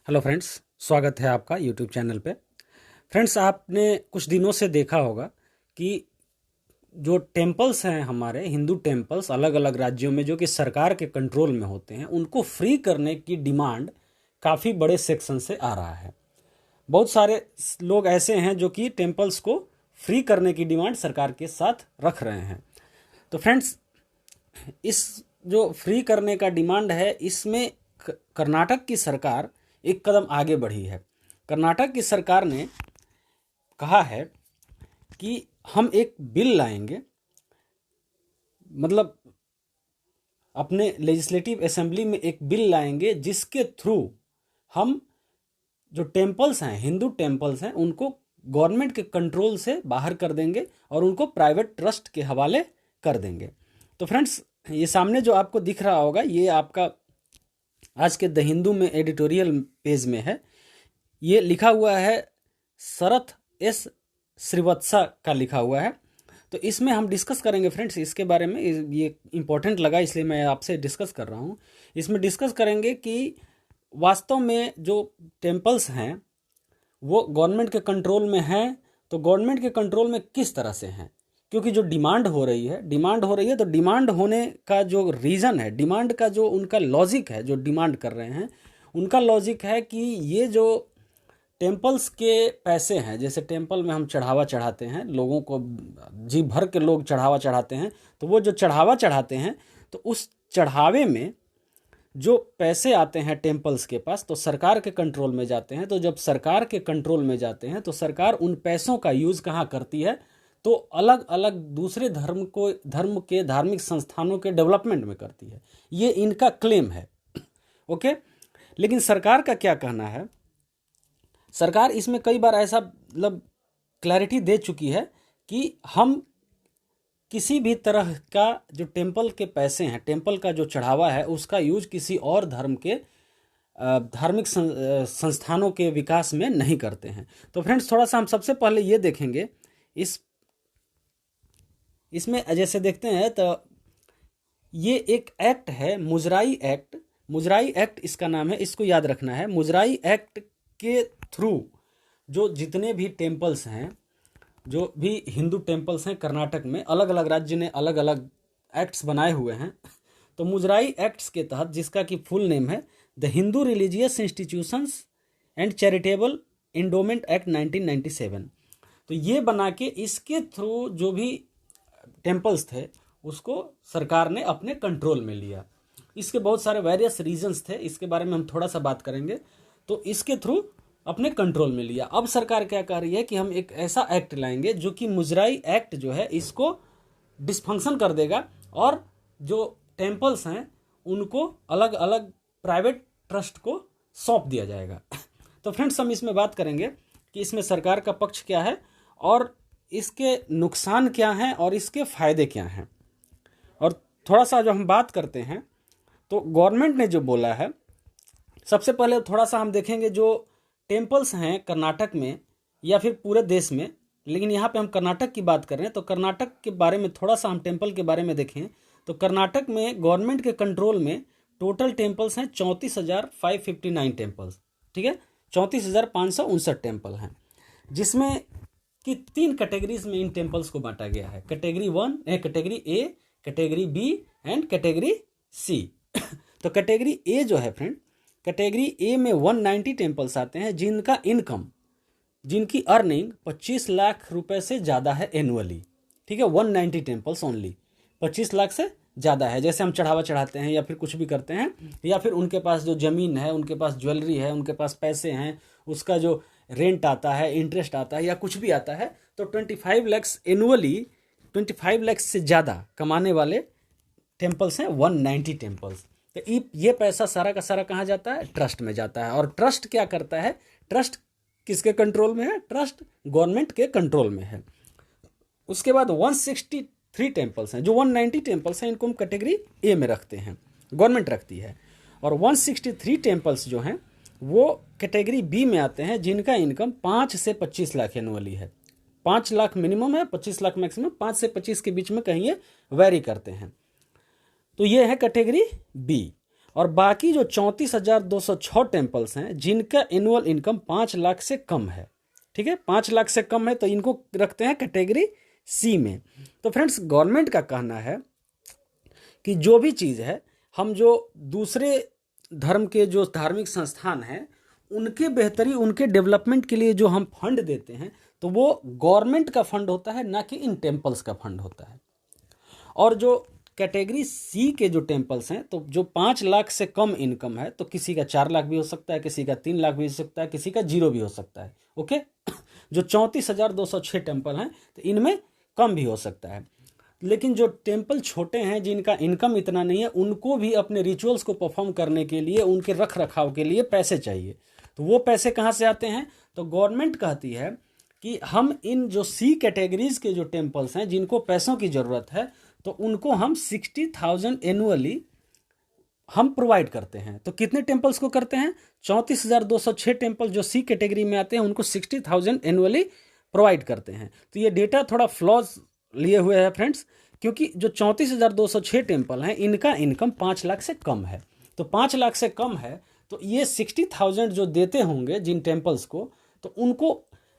Hello friends, स्वागत है आपका यूट्यूब चैनल पे। फ्रेंड्स, आपने कुछ दिनों से देखा होगा कि जो टेम्पल्स हैं, हमारे हिंदू टेम्पल्स अलग अलग राज्यों में जो कि सरकार के कंट्रोल में होते हैं, उनको फ्री करने की डिमांड काफ़ी बड़े सेक्शन से आ रहा है। बहुत सारे लोग ऐसे हैं जो कि टेम्पल्स को फ्री करने की डिमांड सरकार के साथ रख रहे हैं। तो फ्रेंड्स, इस जो फ्री करने का डिमांड है, इसमें कर्नाटक की सरकार एक कदम आगे बढ़ी है। कर्नाटक की सरकार ने कहा है कि हम एक बिल लाएंगे, मतलब अपने लेजिस्लेटिव असेंबली में एक बिल लाएंगे जिसके थ्रू हम जो टेम्पल्स हैं, हिंदू टेम्पल्स हैं, उनको गवर्नमेंट के कंट्रोल से बाहर कर देंगे और उनको प्राइवेट ट्रस्ट के हवाले कर देंगे। तो फ्रेंड्स, ये सामने जो आपको दिख रहा होगा, ये आपका आज के द हिंदू में एडिटोरियल पेज में है। ये लिखा हुआ है, शरथ एस श्रीवत्सा का लिखा हुआ है। तो इसमें हम डिस्कस करेंगे फ्रेंड्स इसके बारे में। ये इंपॉर्टेंट लगा इसलिए मैं आपसे डिस्कस कर रहा हूँ। इसमें डिस्कस करेंगे कि वास्तव में जो टेम्पल्स हैं वो गवर्नमेंट के कंट्रोल में हैं, तो गवर्नमेंट के कंट्रोल में किस तरह से हैं। क्योंकि जो डिमांड हो रही है तो डिमांड होने का जो रीज़न है, डिमांड का जो उनका लॉजिक है, जो डिमांड कर रहे हैं उनका लॉजिक है कि ये जो टेम्पल्स के पैसे हैं, जैसे टेम्पल में हम चढ़ावा चढ़ाते हैं, लोगों को जी भर के लोग चढ़ावा चढ़ाते हैं, तो वो जो चढ़ावा चढ़ाते हैं तो उस चढ़ावे में जो पैसे आते हैं टेम्पल्स के पास तो सरकार के कंट्रोल में जाते हैं। तो जब सरकार के कंट्रोल में जाते हैं तो सरकार उन पैसों का यूज़ कहाँ करती है, तो अलग अलग दूसरे धर्म के धार्मिक संस्थानों के डेवलपमेंट में करती है। ये इनका क्लेम है। ओके, लेकिन सरकार का क्या कहना है, सरकार इसमें कई बार ऐसा मतलब क्लैरिटी दे चुकी है कि हम किसी भी तरह का जो टेम्पल के पैसे हैं, टेम्पल का जो चढ़ावा है, उसका यूज किसी और धर्म के धार्मिक संस्थानों के विकास में नहीं करते हैं। तो फ्रेंड्स, थोड़ा सा हम सबसे पहले ये देखेंगे, इसमें जैसे देखते हैं तो ये एक एक्ट है, मुजराई एक्ट। मुजराई एक्ट इसका नाम है, इसको याद रखना है। मुजराई एक्ट के थ्रू जो जितने भी टेम्पल्स हैं, जो भी हिंदू टेम्पल्स हैं कर्नाटक में, अलग अलग राज्य ने अलग अलग एक्ट्स बनाए हुए हैं। तो मुजराई एक्ट्स के तहत, जिसका कि फुल नेम है the Hindu religious institutions and charitable endowment act 1997, तो ये बना के इसके थ्रू जो भी टेम्पल्स थे उसको सरकार ने अपने कंट्रोल में लिया। इसके बहुत सारे वेरियस रीजंस थे, इसके बारे में हम थोड़ा सा बात करेंगे। तो इसके थ्रू अपने कंट्रोल में लिया। अब सरकार क्या कर रही है कि हम एक ऐसा एक्ट लाएंगे जो कि मुजराई एक्ट जो है इसको डिसफंक्शन कर देगा और जो टेम्पल्स हैं उनको अलग अलग प्राइवेट ट्रस्ट को सौंप दिया जाएगा। तो फ्रेंड्स, हम इसमें बात करेंगे कि इसमें सरकार का पक्ष क्या है और इसके नुकसान क्या हैं और इसके फायदे क्या हैं। और थोड़ा सा जो हम बात करते हैं तो गवर्नमेंट ने जो बोला है, सबसे पहले थोड़ा सा हम देखेंगे जो टेम्पल्स हैं कर्नाटक में या फिर पूरे देश में, लेकिन यहाँ पे हम कर्नाटक की बात कर रहे हैं। तो कर्नाटक के बारे में थोड़ा सा हम टेम्पल के बारे में देखें तो कर्नाटक में गवर्नमेंट के कंट्रोल में टोटल टेम्पल्स हैं 34,559 टेम्पल्स। ठीक है, 34,559 टेम्पल हैं, जिसमें कि 3 कैटेगरीज में इन टेम्पल्स को बांटा गया है। Category A, category B and category C. तो कैटेगरी ए जो है फ्रेंड, कैटेगरी ए में 190 टेम्पल्स आते हैं जिनका इनकम, जिनकी अर्निंग 25 लाख रुपए से ज़्यादा है एनुअली। ठीक है, 190 टेम्पल्स ओनली 25 लाख से ज़्यादा है। जैसे हम चढ़ावा चढ़ाते हैं या फिर कुछ भी करते हैं, या फिर उनके पास जो ज़मीन है, उनके पास ज्वेलरी है, उनके पास पैसे हैं, उसका जो रेंट आता है, इंटरेस्ट आता है या कुछ भी आता है, तो 25 लैक्स एनुअली, 25 लैक्स से ज़्यादा कमाने वाले टेम्पल्स हैं 190 टेम्पल्स। तो ये पैसा सारा का सारा कहाँ जाता है, ट्रस्ट में जाता है। और ट्रस्ट क्या करता है, ट्रस्ट किसके कंट्रोल में है, ट्रस्ट गवर्नमेंट के कंट्रोल में है। उसके बाद 163 टेम्पल्स हैं, जो 190 टेम्पल्स हैं इनको हम कैटेगरी ए में रखते हैं, गवर्नमेंट रखती है। और 163 टेम्पल्स जो हैं वो कैटेगरी बी में आते हैं, जिनका इनकम 5 से 25 लाख एनुअली है। 5 लाख मिनिमम है, 25 लाख मैक्सिमम, 5 से 25 के बीच में कहीं ये वेरी करते हैं। तो ये है कैटेगरी बी। और बाकी जो 34,206 टेम्पल्स हैं जिनका एनुअल इनकम 5 लाख से कम है, ठीक है, 5 लाख से कम है, तो इनको रखते हैं कैटेगरी सी में। तो फ्रेंड्स, गवर्नमेंट का कहना है कि जो भी चीज़ है, हम जो दूसरे धर्म के जो धार्मिक संस्थान हैं उनके बेहतरी, उनके डेवलपमेंट के लिए जो हम फंड देते हैं, तो वो गवर्नमेंट का फंड होता है, ना कि इन टेम्पल्स का फंड होता है। और जो कैटेगरी सी के जो टेम्पल्स हैं, तो जो 5 लाख से कम इनकम है, तो किसी का 4 लाख भी हो सकता है, किसी का 3 लाख भी हो सकता है, किसी का 0 भी हो सकता है। ओके, जो 34,206 टेम्पल हैं, तो इनमें कम भी हो सकता है। लेकिन जो टेम्पल छोटे हैं, जिनका इनकम इतना नहीं है, उनको भी अपने रिचुअल्स को परफॉर्म करने के लिए, उनके रख रखाव के लिए पैसे चाहिए। तो वो पैसे कहाँ से आते हैं? तो गवर्नमेंट कहती है कि हम इन जो सी कैटेगरीज के जो टेम्पल्स हैं जिनको पैसों की ज़रूरत है, तो उनको हम 60,000 एनुअली हम प्रोवाइड करते हैं। तो कितने टेम्पल्स को करते हैं? 34,206 टेम्पल जो सी कैटेगरी में आते हैं, उनको 60,000 एनुअली प्रोवाइड करते हैं। तो ये डेटा थोड़ा फ्लॉज लिए हुए है फ्रेंड्स, क्योंकि जो 34,206 टेम्पल हैं इनका इनकम 5 लाख से कम है। तो 5 लाख से कम है, तो ये 60,000 जो देते होंगे जिन टेम्पल्स को, तो उनको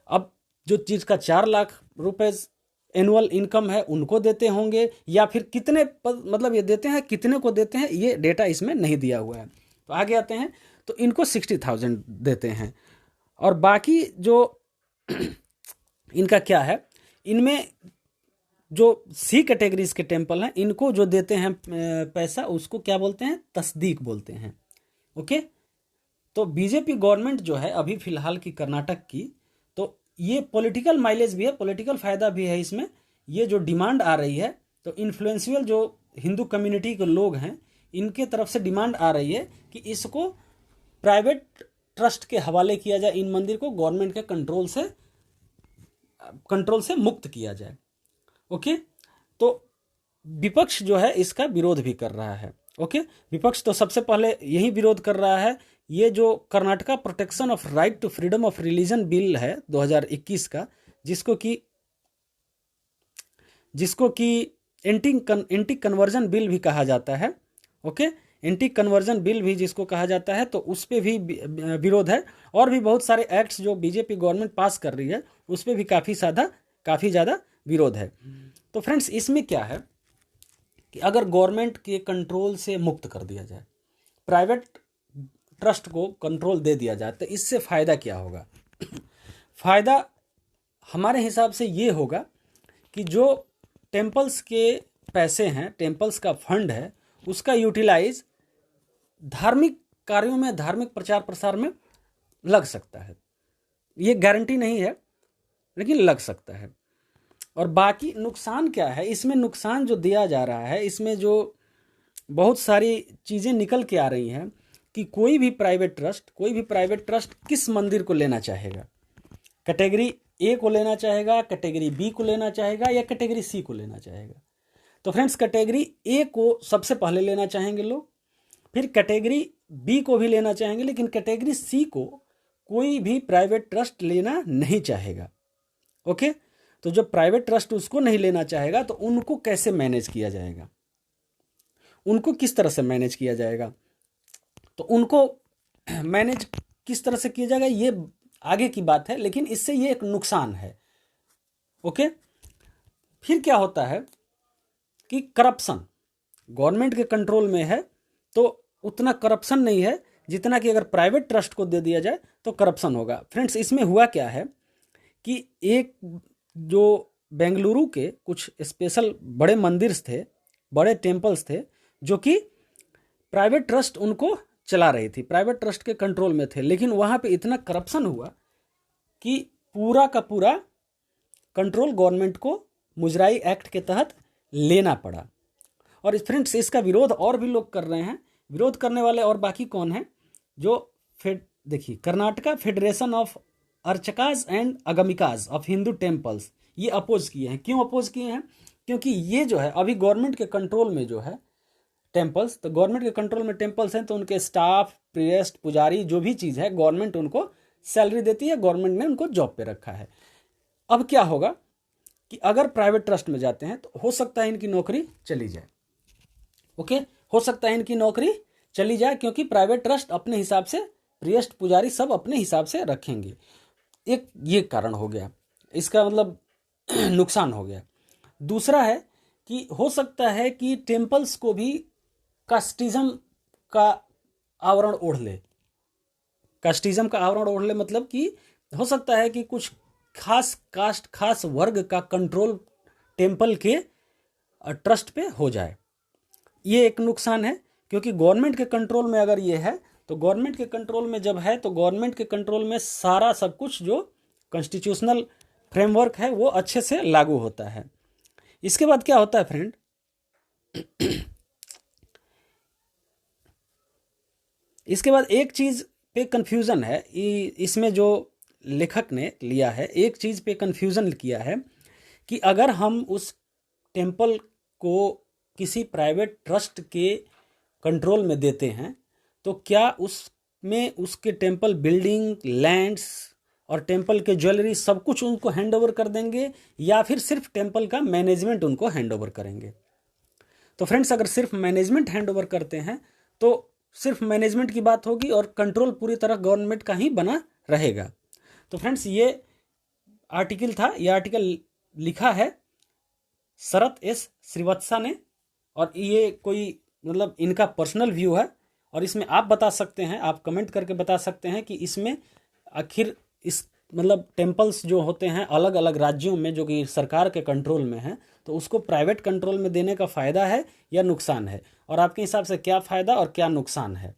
अब जो चीज़ का 4 लाख रुपए एनुअल इनकम है उनको देते होंगे, या फिर कितने मतलब ये देते हैं, कितने को देते हैं, ये डेटा इसमें नहीं दिया हुआ है। तो आगे आते हैं, तो इनको 60,000 देते हैं। और बाकी जो इनका क्या है, इनमें जो सी कैटेगरीज के टेम्पल हैं इनको जो देते हैं पैसा, उसको क्या बोलते हैं? तस्दीक बोलते हैं। ओके, तो बीजेपी गवर्नमेंट जो है अभी फिलहाल की कर्नाटक की, तो ये पॉलिटिकल माइलेज भी है, पॉलिटिकल फ़ायदा भी है इसमें। ये जो डिमांड आ रही है, तो इन्फ्लुएंशियल जो हिंदू कम्युनिटी के लोग हैं इनके तरफ से डिमांड आ रही है कि इसको प्राइवेट ट्रस्ट के हवाले किया जाए, इन मंदिर को गवर्नमेंट के कंट्रोल से मुक्त किया जाए। ओके, तो विपक्ष जो है इसका विरोध भी कर रहा है। ओके, विपक्ष तो सबसे पहले यही विरोध कर रहा है, ये जो Karnataka protection of right to freedom of religion bill है 2021 का, जिसको कि एंटी कन्वर्जन बिल भी कहा जाता है। ओके, एंटी कन्वर्जन बिल भी जिसको कहा जाता है, तो उस पर भी विरोध है। और भी बहुत सारे एक्ट्स जो बीजेपी गवर्नमेंट पास कर रही है उस पर भी काफ़ी ज़्यादा विरोध है। तो फ्रेंड्स, इसमें क्या है कि अगर गवर्नमेंट के कंट्रोल से मुक्त कर दिया जाए, प्राइवेट ट्रस्ट को कंट्रोल दे दिया जाए, तो इससे फ़ायदा क्या होगा? फ़ायदा हमारे हिसाब से ये होगा कि जो टेम्पल्स के पैसे हैं, टेम्पल्स का फंड है, उसका यूटिलाइज धार्मिक कार्यों में, धार्मिक प्रचार प्रसार में लग सकता है। ये गारंटी नहीं है, लेकिन लग सकता है। और बाकी नुकसान क्या है इसमें? नुकसान जो दिया जा रहा है इसमें, जो बहुत सारी चीज़ें निकल के आ रही हैं कि कोई भी प्राइवेट ट्रस्ट किस मंदिर को लेना चाहेगा? कैटेगरी ए को लेना चाहेगा, कैटेगरी बी को लेना चाहेगा, या कैटेगरी सी को लेना चाहेगा? तो फ्रेंड्स, कैटेगरी ए को सबसे पहले लेना चाहेंगे लोग, फिर कैटेगरी बी को भी लेना चाहेंगे, लेकिन कैटेगरी सी को कोई भी प्राइवेट ट्रस्ट लेना नहीं चाहेगा। ओके, तो जो प्राइवेट ट्रस्ट उसको नहीं लेना चाहेगा, तो उनको कैसे मैनेज किया जाएगा? उनको किस तरह से मैनेज किया जाएगा? तो उनको मैनेज किस तरह से किया जाएगा ये आगे की बात है, लेकिन इससे ये एक नुकसान है। ओके, फिर क्या होता है कि करप्शन गवर्नमेंट के कंट्रोल में है, तो उतना करप्शन नहीं है जितना कि अगर प्राइवेट ट्रस्ट को दे दिया जाए तो करप्शन होगा। फ्रेंड्स, इसमें हुआ क्या है कि एक जो बेंगलुरु के कुछ स्पेशल बड़े मंदिर थे, बड़े टेम्पल्स थे, जो कि प्राइवेट ट्रस्ट उनको चला रही थी, प्राइवेट ट्रस्ट के कंट्रोल में थे, लेकिन वहाँ पे इतना करप्शन हुआ कि पूरा का पूरा कंट्रोल गवर्नमेंट को मुजराई एक्ट के तहत लेना पड़ा। और फ्रेंड्स, इसका विरोध और भी लोग कर रहे हैं। विरोध करने वाले और बाकी कौन है? जो देखिए, Karnataka federation of Archakas and Agamikas of Hindu temples, ये अपोज किए हैं। क्यों अपोज किए हैं? क्योंकि ये जो है अभी गवर्नमेंट के कंट्रोल में जो है टेम्पल्स, तो गवर्नमेंट के कंट्रोल में टेम्पल्स हैं, तो उनके स्टाफ, प्रिएस्ट, पुजारी, जो भी चीज़ है गवर्नमेंट उनको सैलरी देती है, गवर्नमेंट ने उनको जॉब पे रखा है। अब क्या होगा कि अगर प्राइवेट ट्रस्ट में जाते हैं तो हो सकता है इनकी नौकरी चली जाए। ओके, हो सकता है इनकी नौकरी चली जाए, क्योंकि प्राइवेट ट्रस्ट अपने हिसाब से प्रियस्ट पुजारी सब अपने हिसाब से रखेंगे। एक ये कारण हो गया, इसका मतलब नुकसान हो गया। दूसरा है कि हो सकता है कि टेम्पल्स को भी कास्टिज्म का आवरण ओढ़ ले। कास्टिज्म का आवरण ओढ़ ले मतलब कि हो सकता है कि कुछ खास कास्ट, खास वर्ग का कंट्रोल टेम्पल के ट्रस्ट पे हो जाए। ये एक नुकसान है, क्योंकि गवर्नमेंट के कंट्रोल में अगर ये है, तो गवर्नमेंट के कंट्रोल में जब है तो गवर्नमेंट के कंट्रोल में सारा सब कुछ जो कॉन्स्टिट्यूशनल फ्रेमवर्क है वो अच्छे से लागू होता है। इसके बाद क्या होता है फ्रेंड, इसके बाद एक चीज़ पे कंफ्यूजन है, इसमें जो लेखक ने लिया है, एक चीज़ पे कंफ्यूजन किया है कि अगर हम उस टेम्पल को किसी प्राइवेट ट्रस्ट के कंट्रोल में देते हैं तो क्या उसमें उसके टेम्पल बिल्डिंग, लैंड्स और टेम्पल के ज्वेलरी सब कुछ उनको हैंड ओवर कर देंगे, या फिर सिर्फ टेम्पल का मैनेजमेंट उनको हैंड ओवर करेंगे। तो फ्रेंड्स, अगर सिर्फ मैनेजमेंट हैंड ओवर करते हैं तो सिर्फ मैनेजमेंट की बात होगी और कंट्रोल पूरी तरह गवर्नमेंट का ही बना रहेगा। तो फ्रेंड्स, ये आर्टिकल था, ये आर्टिकल लिखा है शरत एस श्रीवत्सा ने, और ये कोई मतलब इनका पर्सनल व्यू है, और इसमें आप बता सकते हैं, आप कमेंट करके बता सकते हैं कि इसमें आखिर इस मतलब टेम्पल्स जो होते हैं अलग अलग राज्यों में जो कि सरकार के कंट्रोल में हैं, तो उसको प्राइवेट कंट्रोल में देने का फ़ायदा है या नुकसान है, और आपके हिसाब से क्या फ़ायदा और क्या नुकसान है,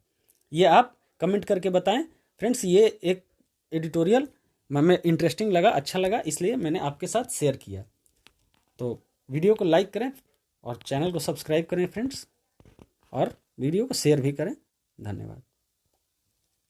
ये आप कमेंट करके बताएं। फ्रेंड्स, ये एक एडिटोरियल हमें इंटरेस्टिंग लगा, अच्छा लगा, इसलिए मैंने आपके साथ शेयर किया। तो वीडियो को लाइक करें और चैनल को सब्सक्राइब करें फ्रेंड्स, और वीडियो को शेयर भी करें। धन्यवाद।